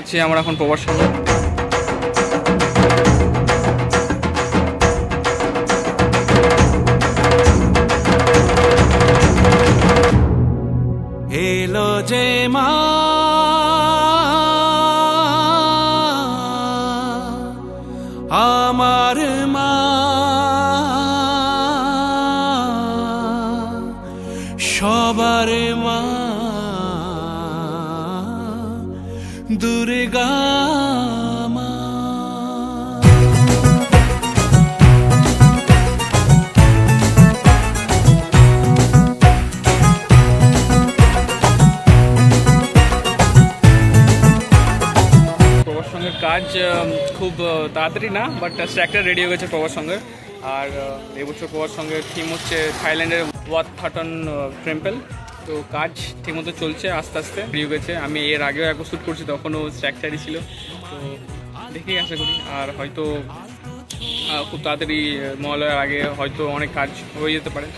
আছি আমরা এখন প্রবাস সঙ্গে। এলো যে মা আমার মা, সবার মা দুর্গা মা। প্রবাস সঙ্গের কাজ খুব তাড়াতাড়ি না, বাট স্ট্রাকচার রেডি হয়ে গেছে প্রবাস সঙ্গের। আর এবছর প্রবাস সঙ্গের থিম হচ্ছে থাইল্যান্ডের ওয়াট থাটন টেম্পল। তো কাজ ঠিকমতো চলছে, আস্তে আস্তে রেডি হয়ে গেছে। আমি এর আগেও একবার শ্যুট করছি, তখনও স্ট্রাকচারই ছিল। তো দেখেই আশা করি, আর হয়তো খুব তাড়াতাড়ি মহালয়ার আগে হয়তো অনেক কাজ হয়ে যেতে পারে।